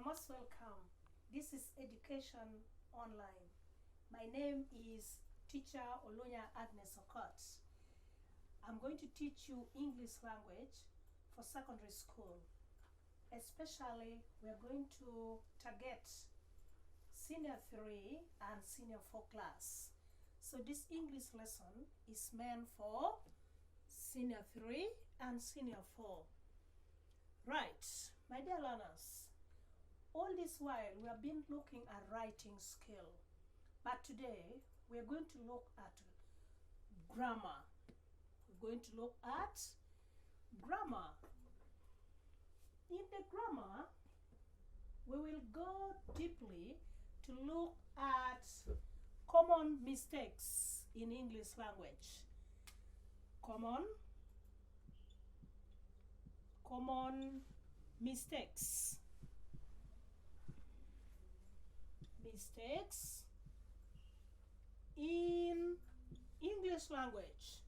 You're most welcome. This is Education Online. My name is Teacher Olunya Agnes Okot. I'm going to teach you English language for secondary school. Especially, we're going to target Senior 3 and Senior 4 class. So this English lesson is meant for Senior 3 and Senior 4. Right, my dear learners, all this while we have been looking at writing skill, but today we are going to look at grammar. We're going to look at grammar. In the grammar, we will go deeply to look at common mistakes in English language. Common mistakes. Mistakes in English language.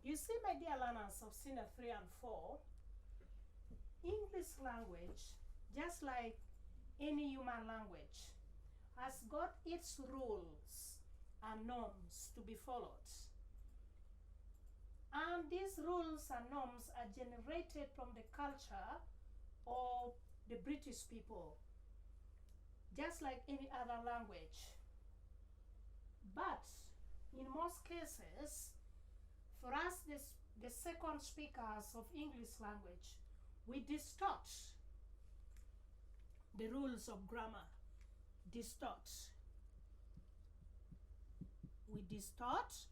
You see, my dear learners of Senior 3 and 4, English language, just like any human language, has got its rules and norms to be followed. And these rules and norms are generated from the culture of the British people, just like any other language. But in most cases, for us, the second speakers of English language, we distort the rules of grammar. Distort. We distort,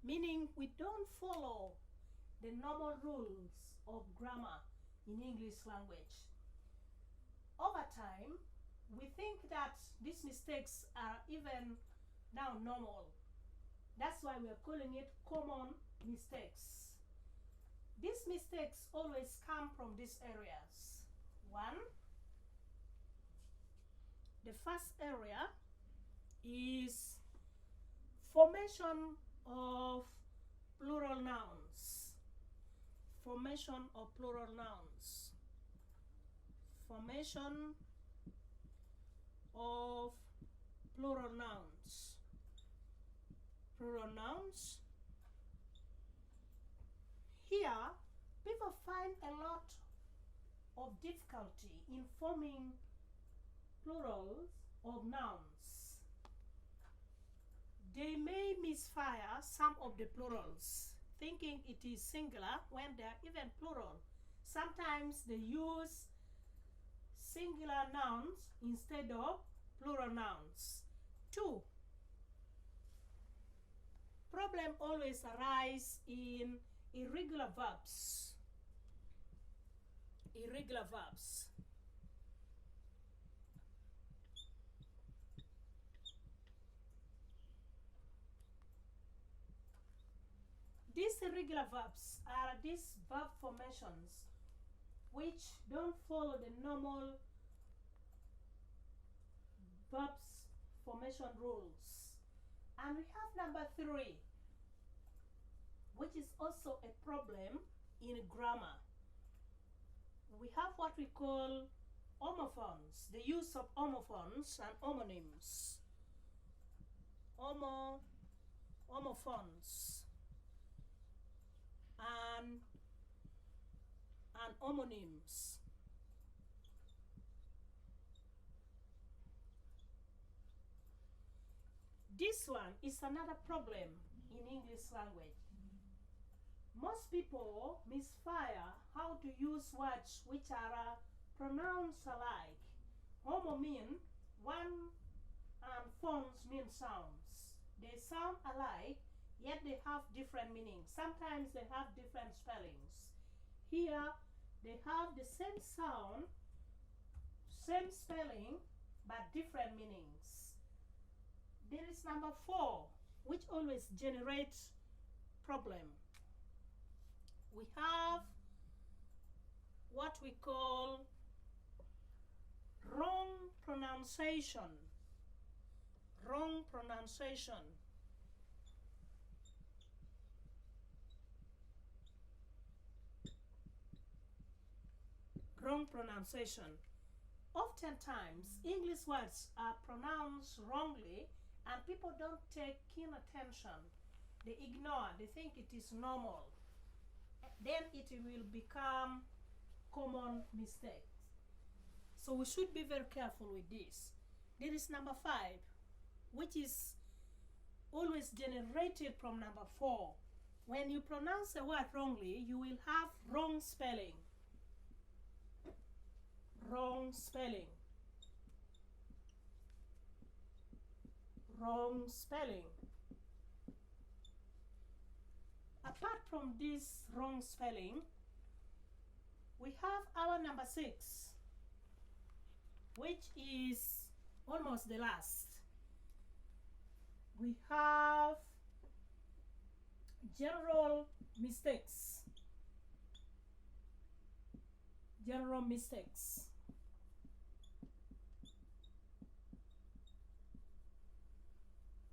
meaning we don't follow the normal rules of grammar in English language. Over time, we think that these mistakes are even now normal. That's why we are calling it common mistakes. These mistakes always come from these areas. One, the first area is formation of plural nouns. Formation of plural nouns. Formation of plural nouns. Plural nouns. Here, people find a lot of difficulty in forming plurals of nouns. They may misfire some of the plurals, thinking it is singular when they are even plural. Sometimes they use singular nouns instead of plural nouns. 2. Problem always arise in irregular verbs. Irregular verbs. These irregular verbs are these verb formations which don't follow the normal verbs formation rules. And we have number 3, which is also a problem in grammar. We have what we call homophones, the use of homophones and homonyms. Homophones and homonyms. This one is another problem in English language. Most people misfire how to use words which are pronounced alike. Homo mean one and phones mean sounds. They sound alike, yet they have different meanings. Sometimes they have different spellings. Here, they have the same sound, same spelling, but different meanings. There is number 4, which always generates problem. We have what we call wrong pronunciation. Wrong pronunciation. wrong pronunciation. Oftentimes, English words are pronounced wrongly and people don't take keen attention. They ignore, they think it is normal. Then it will become common mistakes. So we should be very careful with this. There is number 5, which is always generated from number 4. When you pronounce a word wrongly, you will have wrong spelling. Wrong spelling. Wrong spelling. Apart from this wrong spelling, we have our number 6, which is almost the last. We have general mistakes. General mistakes.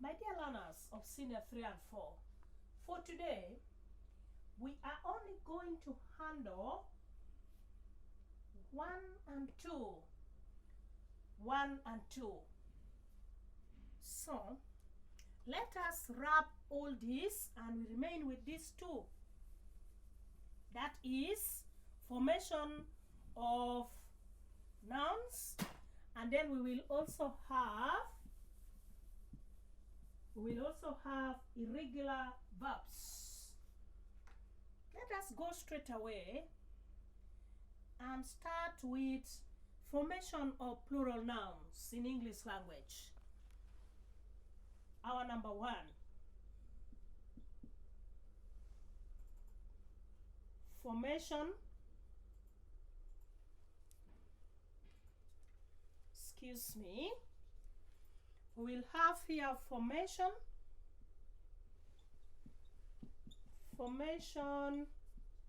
My dear learners of Senior 3 and 4, for today, we are only going to handle 1 and 2. 1 and 2. So, let us wrap all this and we remain with these 2. That is formation of nouns, and then we will also have irregular verbs. Let us go straight away and start with formation of plural nouns in English language. Our number 1. Formation. Excuse me. We will have here formation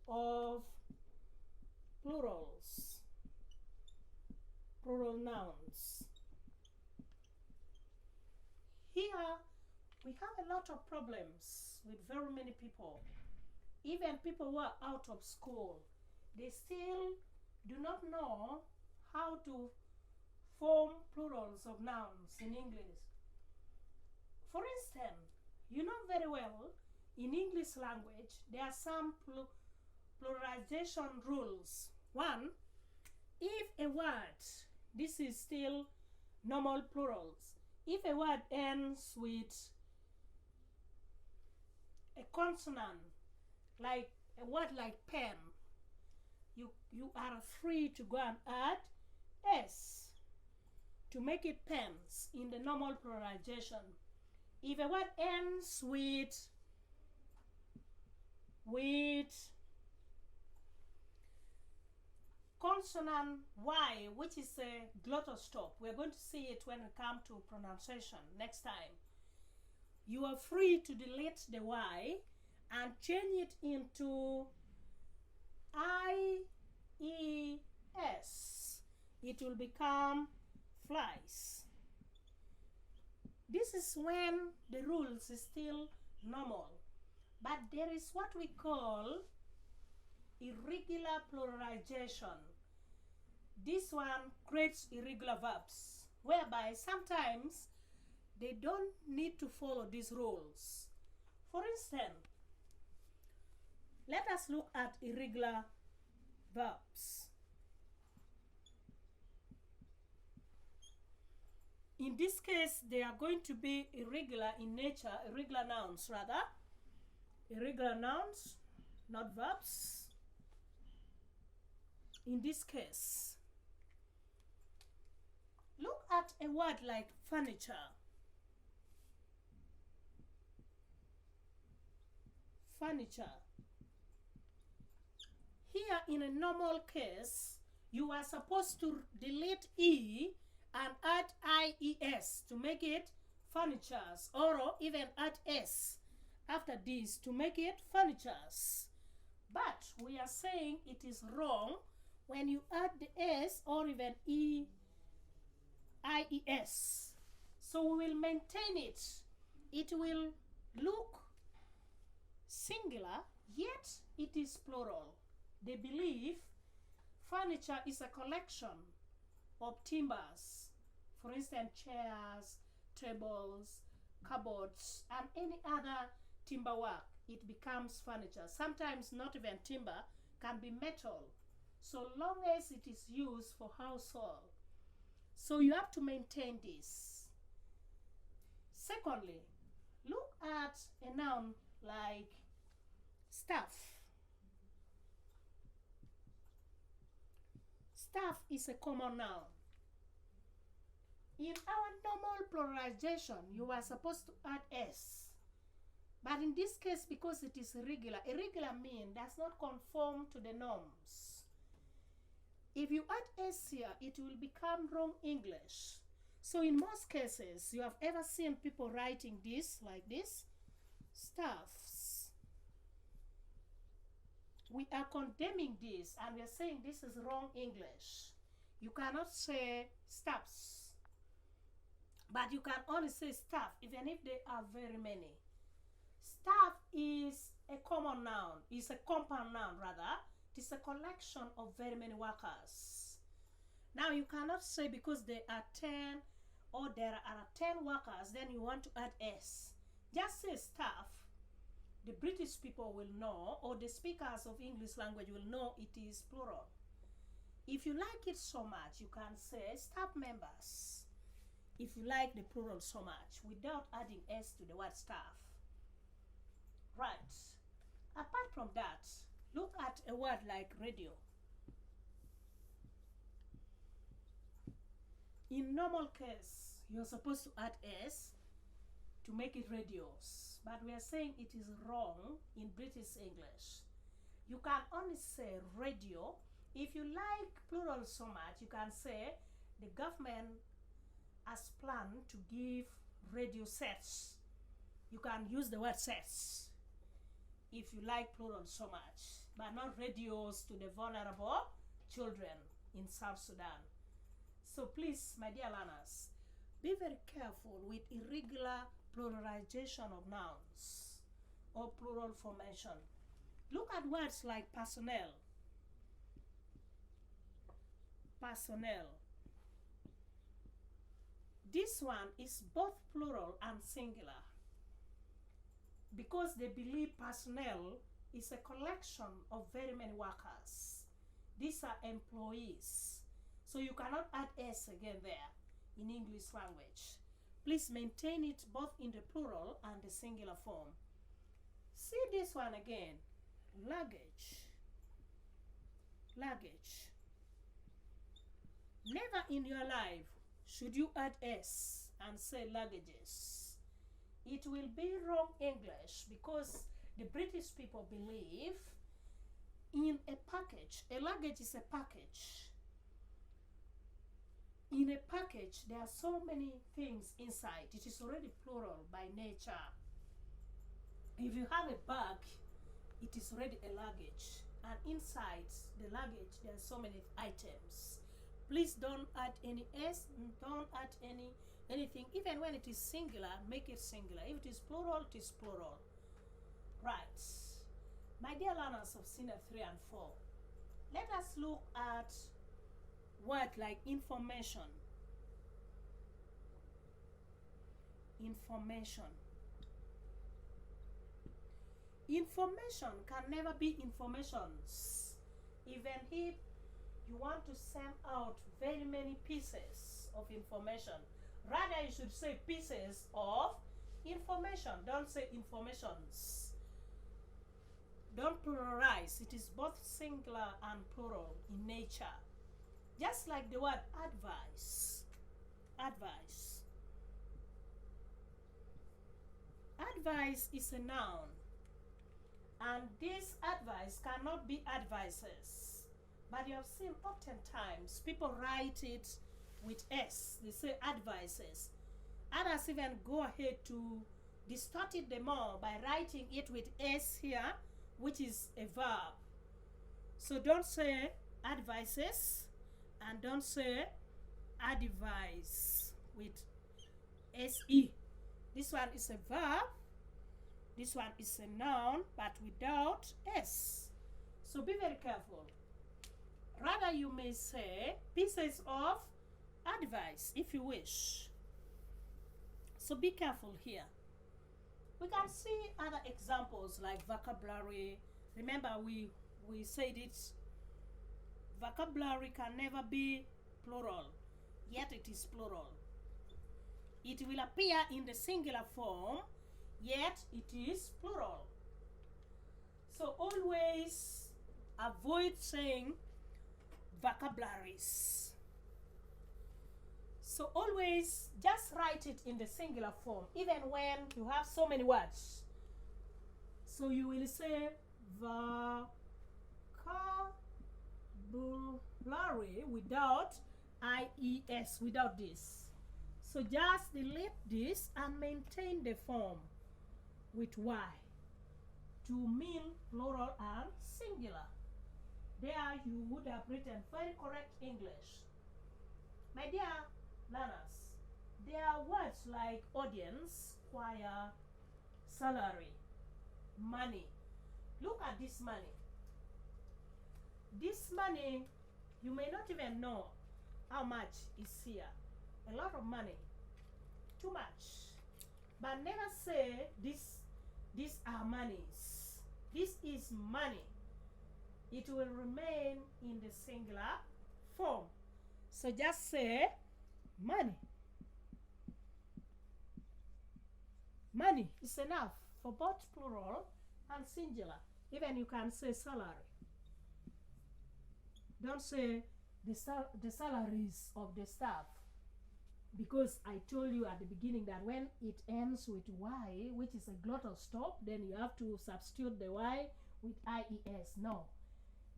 of plurals, plural nouns. Here we have a lot of problems with very many people. Even people who are out of school, they still do not know how to form plurals of nouns in English. For instance, you know very well, in English language, there are some pluralization rules. 1, if a word, this is still normal plurals, if a word ends with a consonant, like a word like pen, you are free to go and add S to make it pens in the normal pluralization. If a word ends with consonant Y, which is a glottal stop, we're going to see it when we come to pronunciation next time. You are free to delete the Y and change it into I-E-S. It will become flies. This is when the rules is still normal. But there is what we call irregular pluralization. This one creates irregular verbs, whereby sometimes they don't need to follow these rules. For instance, let us look at irregular verbs. In this case, they are going to be irregular in nature, irregular nouns rather. Irregular nouns, not verbs. In this case, look at a word like furniture. Furniture. Here, in a normal case, you are supposed to delete E and add IES to make it furnitures, or even add S after this to make it furnitures. But we are saying it is wrong when you add the S or even IES. So we will maintain it. It will look singular, yet it is plural. They believe Furniture is a collection of timbers. For instance, chairs, tables, cupboards, and any other timber work. It becomes furniture. Sometimes not even timber, can be metal, so long as it is used for household. So you have to maintain this. Secondly, look at a noun like stuff. Stuff is a common noun. In our normal pluralization, you are supposed to add S. But in this case, because it is irregular, irregular mean does not conform to the norms. If you add S here, it will become wrong English. So in most cases, you have ever seen people writing this like this, stuffs. We are condemning this and we are saying this is wrong English. You cannot say stuffs, but you can only say stuff even if they are very many. Staff is a common noun, is a compound noun rather. It is a collection of very many workers. Now you cannot say because there are 10 or there are 10 workers, then you want to add S. Just say staff. The British people will know, or the speakers of English language will know it is plural. If you like it so much, you can say staff members. If you like the plural so much, without adding S to the word staff. Right. Apart from that, look at a word like radio. In normal case, you're supposed to add S to make it radios, but we are saying it is wrong in British English. You can only say radio. If you like plural so much, you can say the government has planned to give radio sets. You can use the word sets if you like plural so much, but not radios to the vulnerable children in South Sudan. So please, my dear learners, be very careful with irregular pluralization of nouns or plural formation. Look at words like personnel. Personnel. This one is both plural and singular, because they believe personnel is a collection of very many workers. These are employees. So you cannot add S again there in English language. Please maintain it both in the plural and the singular form. See this one again. Luggage. Luggage. Never in your life should you add S and say luggages. It will be wrong English because the British people believe in a package. A luggage is a package. In a package, there are so many things inside. It is already plural by nature. If you have a bag, it is already a luggage. And inside the luggage, there are so many items. Please don't add any S, don't add anything. Even when it is singular, make it singular. If it is plural, it is plural. Right. My dear learners of Senior 3 and 4, let us look at word like information. Information. Information can never be informations. Even if you want to send out very many pieces of information, rather you should say pieces of information. Don't say informations. Don't pluralize. It is both singular and plural in nature. Just like the word advice. Advice. Advice is a noun. And this advice cannot be advices. But you have seen oftentimes people write it with S. They say advices. Others even go ahead to distort it the more by writing it with S here, which is a verb. So don't say advices and don't say advise with SE. This one is a verb. This one is a noun, but without S. So be very careful. Rather, you may say pieces of advice if you wish. So be careful here. We can see other examples like vocabulary. Remember, we said it. Vocabulary can never be plural, yet it is plural. It will appear in the singular form, yet it is plural. So always avoid saying vocabularies. So always just write it in the singular form, even when you have so many words. So you will say vocabulary without IES, without this. So just delete this and maintain the form with Y to mean plural and singular. There you would have written very correct English. My dear learners, there are words like audience, choir, salary, money. Look at this money. This money, you may not even know how much is here. A lot of money. Too much. But never say these are monies. This is money. It will remain in the singular form. So just say money. Money is enough for both plural and singular. Even you can say salary. Don't say the salaries of the staff, because I told you at the beginning that when it ends with Y, which is a glottal stop, then you have to substitute the Y with IES. No,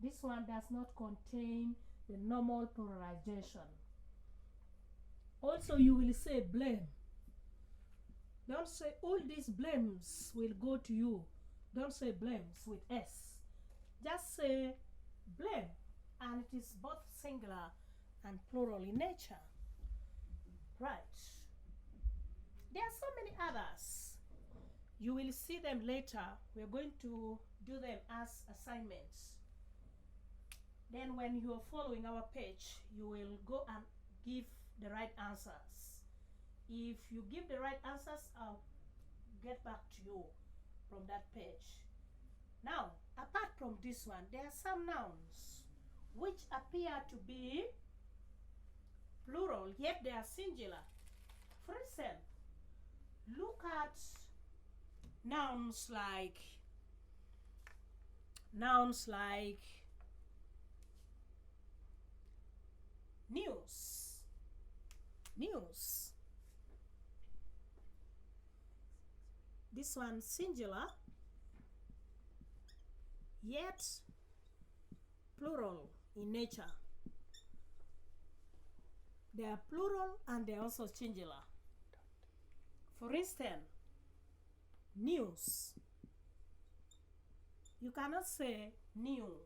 this one does not contain the normal pluralization. Also, you will say blame. Don't say all these blames will go to you. Don't say blames with S. Just say blame, and it is both singular and plural in nature. Right. There are so many others. You will see them later. We're going to do them as assignments. Then when you are following our page, you will go and give the right answers. If you give the right answers, I'll get back to you from that page. Now, apart from this one, there are some nouns which appear to be plural, yet they are singular. For instance, look at nouns like news. News. This one singular, yet plural in nature. They are plural and they are also singular. For instance, news. You cannot say new.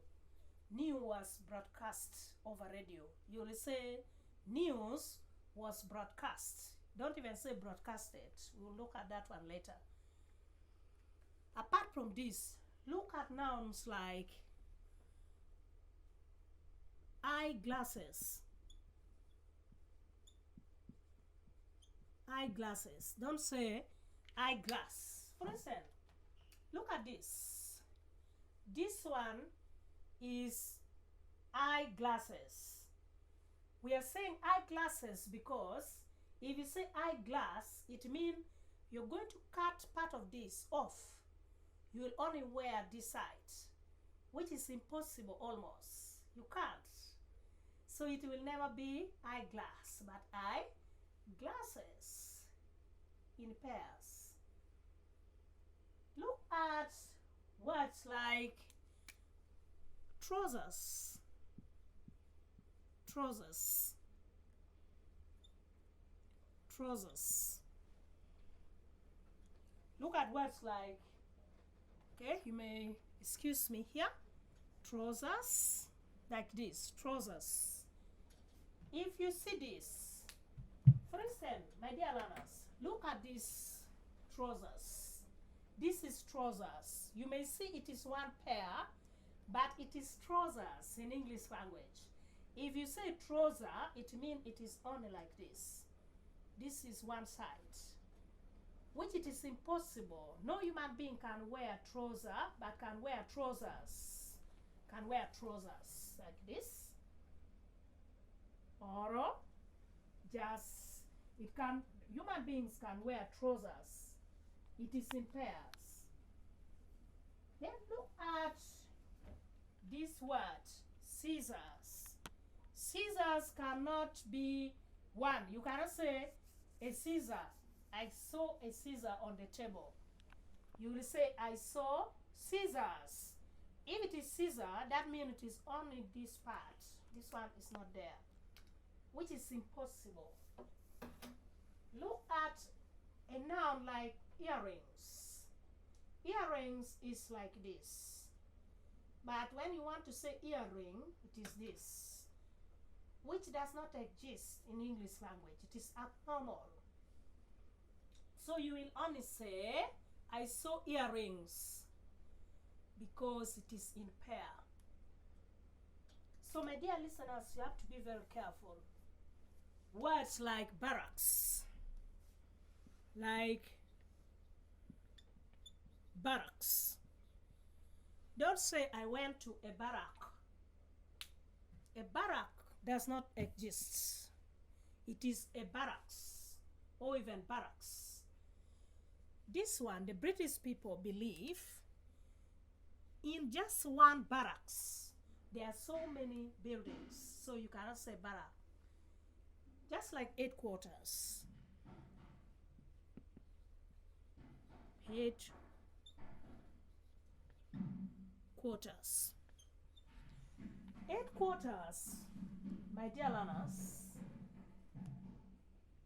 New was broadcast over radio. You will say news was broadcast. Don't even say broadcasted. We'll look at that one later. Apart from this, look at nouns like eyeglasses. Eyeglasses. Don't say eyeglass. For instance, look at this. This one is eyeglasses. We are saying eyeglasses because if you say eyeglass, it means you're going to cut part of this off. You will only wear this side, which is impossible almost. You can't. So it will never be eyeglass, but eyeglasses in pairs. Look at words like trousers. Trousers. Trousers. Look at words like, okay, you may excuse me here, trousers, like this, trousers. If you see this, for instance, my dear learners, look at these trousers. This is trousers. You may see it is one pair, but it is trousers in English language. If you say trouser, it means it is only like this. This is one side, which it is impossible. No human being can wear trouser, but can wear trousers. Can wear trousers like this, or just it can. Human beings can wear trousers. It is in pairs. Then look at this word, scissors. Scissors cannot be one. You cannot say a scissor. I saw a scissor on the table. You will say I saw scissors. If it is scissor, that means it is only this part. This one is not there, which is impossible. Look at a noun like earrings. Earrings is like this. But when you want to say earring, it is this, which does not exist in English language. It is abnormal. So you will only say, I saw earrings, because it is in pair. So my dear listeners, you have to be very careful. Words like barracks, Don't say I went to a barrack. A barrack does not exist. It is a barracks, or even barracks. This one, the British people believe in just one barracks. There are so many buildings, so you cannot say barrack. Just like headquarters. Headquarters, my dear learners,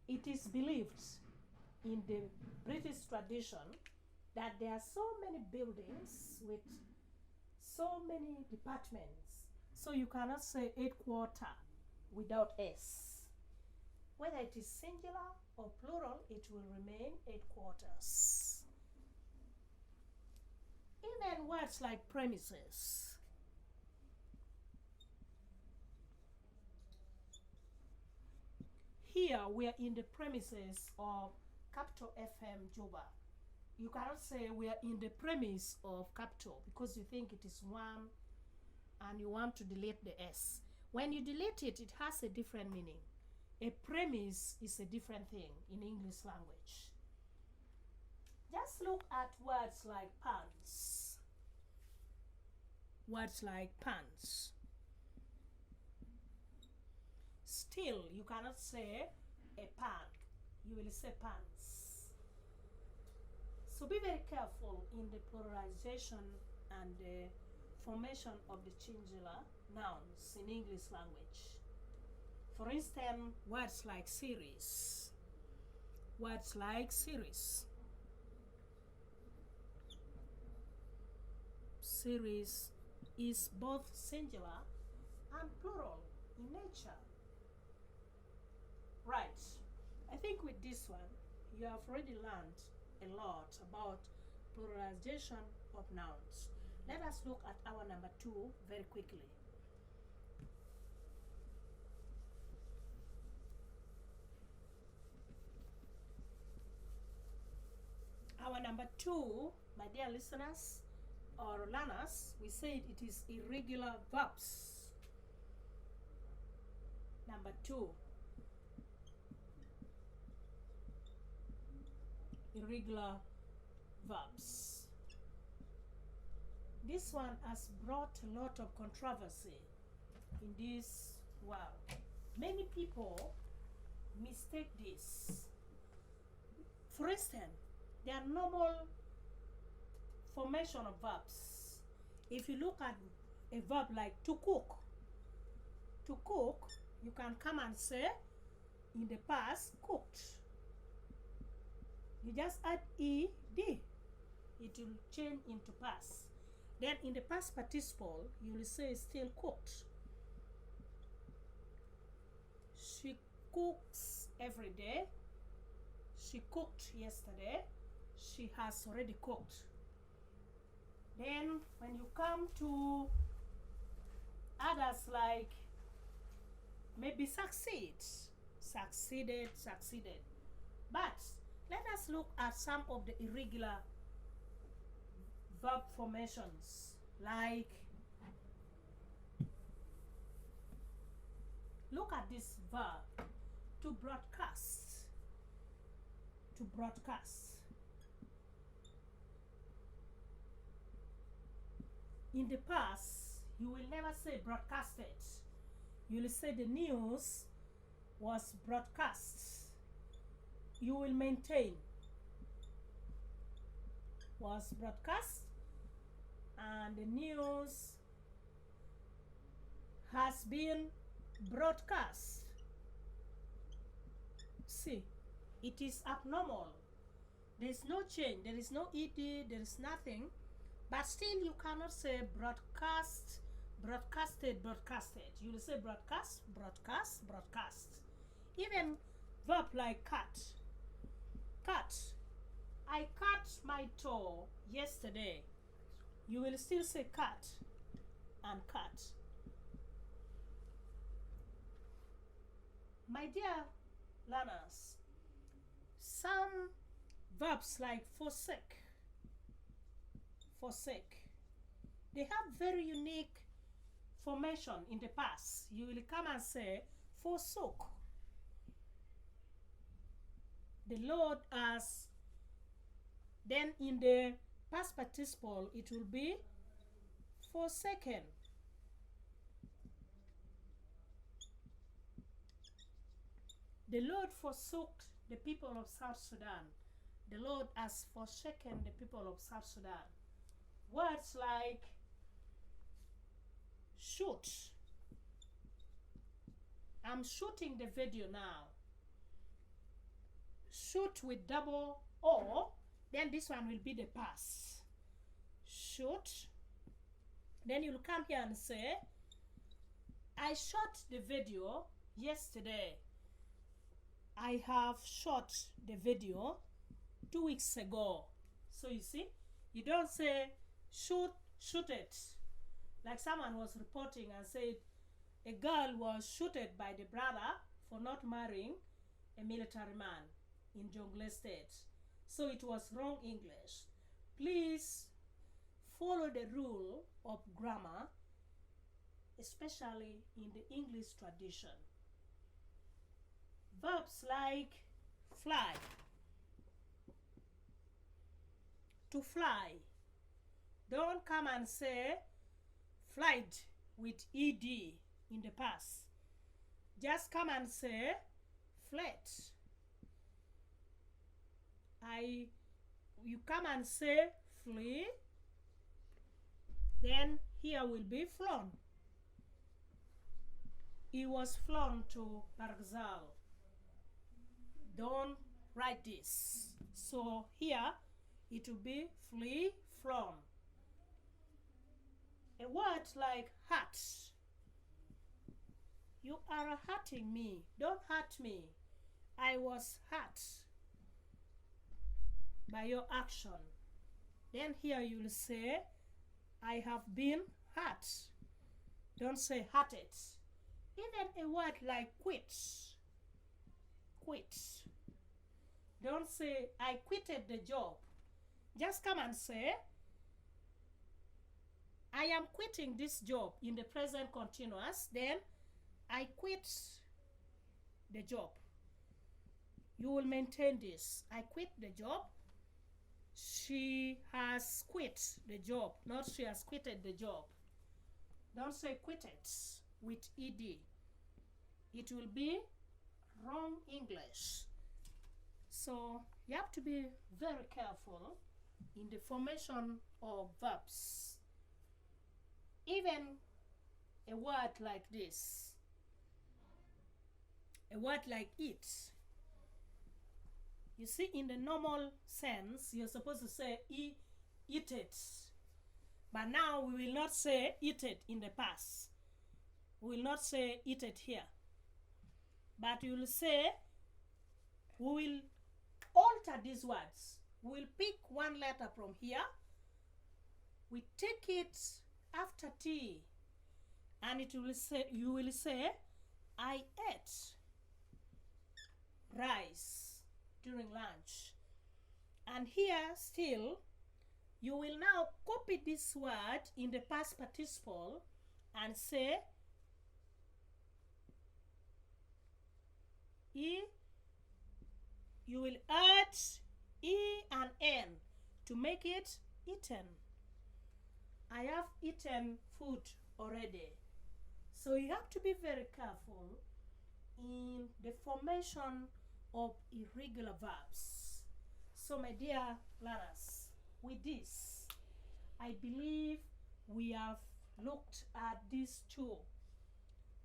it is believed in the British tradition that there are so many buildings with so many departments, so you cannot say headquarter without S. Whether it is singular or plural, it will remain headquarters. Even words like premises. Here we are in the premises of Capital FM Juba. You cannot say we are in the premise of Capital because you think it is one and you want to delete the S. When you delete it, it has a different meaning. A premise is a different thing in English language. Just look at words like pants. Words like pants. Still, you cannot say a pan. You will say pants. So be very careful in the pluralization and the formation of the singular nouns in English language. For instance, words like series. Words like series. Series is both singular and plural in nature. Right. I think with this one, you have already learned a lot about pluralization of nouns. Let us look at our number 2 very quickly. Our number 2, my dear listeners or learners, we said it is irregular verbs. Number 2. Irregular verbs. This one has brought a lot of controversy in this world. Many people mistake this. For instance, there are normal formation of verbs. If you look at a verb like to cook, you can come and say in the past cooked. You just add ed, it will change into past. Then in the past participle, you will say still cooked. She cooks every day. She cooked yesterday. She has already cooked. Then when you come to Others like maybe succeed, succeeded, succeeded. But let us look at some of the irregular verb formations, like look at this verb, to broadcast. To broadcast. In the past, you will never say broadcasted. You will say the news was broadcast. You will maintain was broadcast, and the news has been broadcast. See, it is abnormal. There is no change, there is no ed, there is nothing, but still you cannot say broadcast, broadcasted, broadcasted. You will say broadcast, broadcast, broadcast. Even verb like cut. Cut. I cut my toe yesterday. You will still say cut and cut. My dear learners, some verbs like forsake, forsake, they have very unique formation in the past. You will come and say forsook. The Lord has, then in the past participle it will be forsaken. The Lord forsook the people of South Sudan. The Lord has forsaken the people of South Sudan. Words like shoot. I'm shooting the video now. Shoot with double O, then this one will be the past. Shoot. Then you'll come here and say, I shot the video yesterday. I have shot the video 2 weeks ago. So you see, you don't say shoot it. Like someone was reporting and said a girl was shooted by the brother for not marrying a military man in Jonglei State. So it was wrong English. Please follow the rule of grammar, especially in the English tradition. Verbs like fly. To fly. Don't come and say flight with ed in the past. Just come and say flat. You come and say flee, then here will be flown. He was flown to Bargzal. Don't write this. So here it will be flee, flown. A word like hurt. You are hurting me. Don't hurt me. I was hurt by your action. Then here you will say, I have been hurt. Don't say hurted. Even a word like quit. Quit. Don't say, I quitted the job. Just come and say, I am quitting this job in the present continuous. Then I quit the job. You will maintain this. I quit the job. She has quit the job, not she has quitted the job. Don't say quitted with ed. It will be wrong English. So you have to be very careful in the formation of verbs. Even a word like this, a word like it. You see, in the normal sense, you're supposed to say eat it. But now we will not say eat it in the past. We will not say eat it here. But you will say, we will alter these words. We will pick one letter from here. We take it after T And it will say, you will say, I ate rice during lunch. And here still, you will now copy this word in the past participle and say, E. You will add E and N to make it eaten. I have eaten food already. So you have to be very careful in the formation of irregular verbs. So my dear learners, with this, I believe we have looked at these two,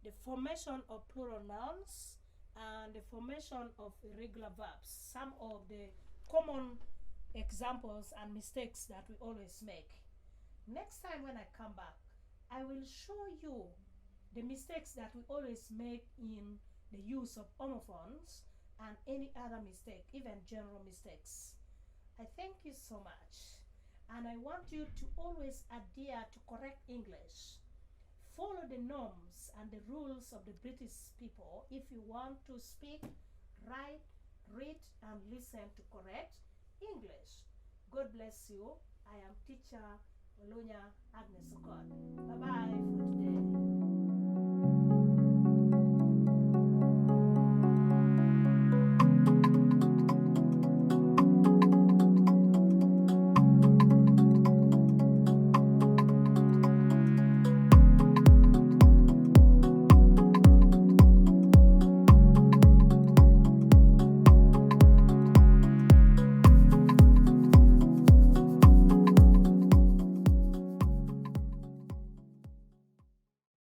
the formation of plural nouns and the formation of irregular verbs, some of the common examples and mistakes that we always make. Next time when I come back, I will show you the mistakes that we always make in the use of homophones and any other mistake, even general mistakes. I thank you so much, and I want you to always adhere to correct English. Follow the norms and the rules of the British people if you want to speak, write, read, and listen to correct English. God bless you. I am teacher Olunya Agnes Okot. Bye-bye.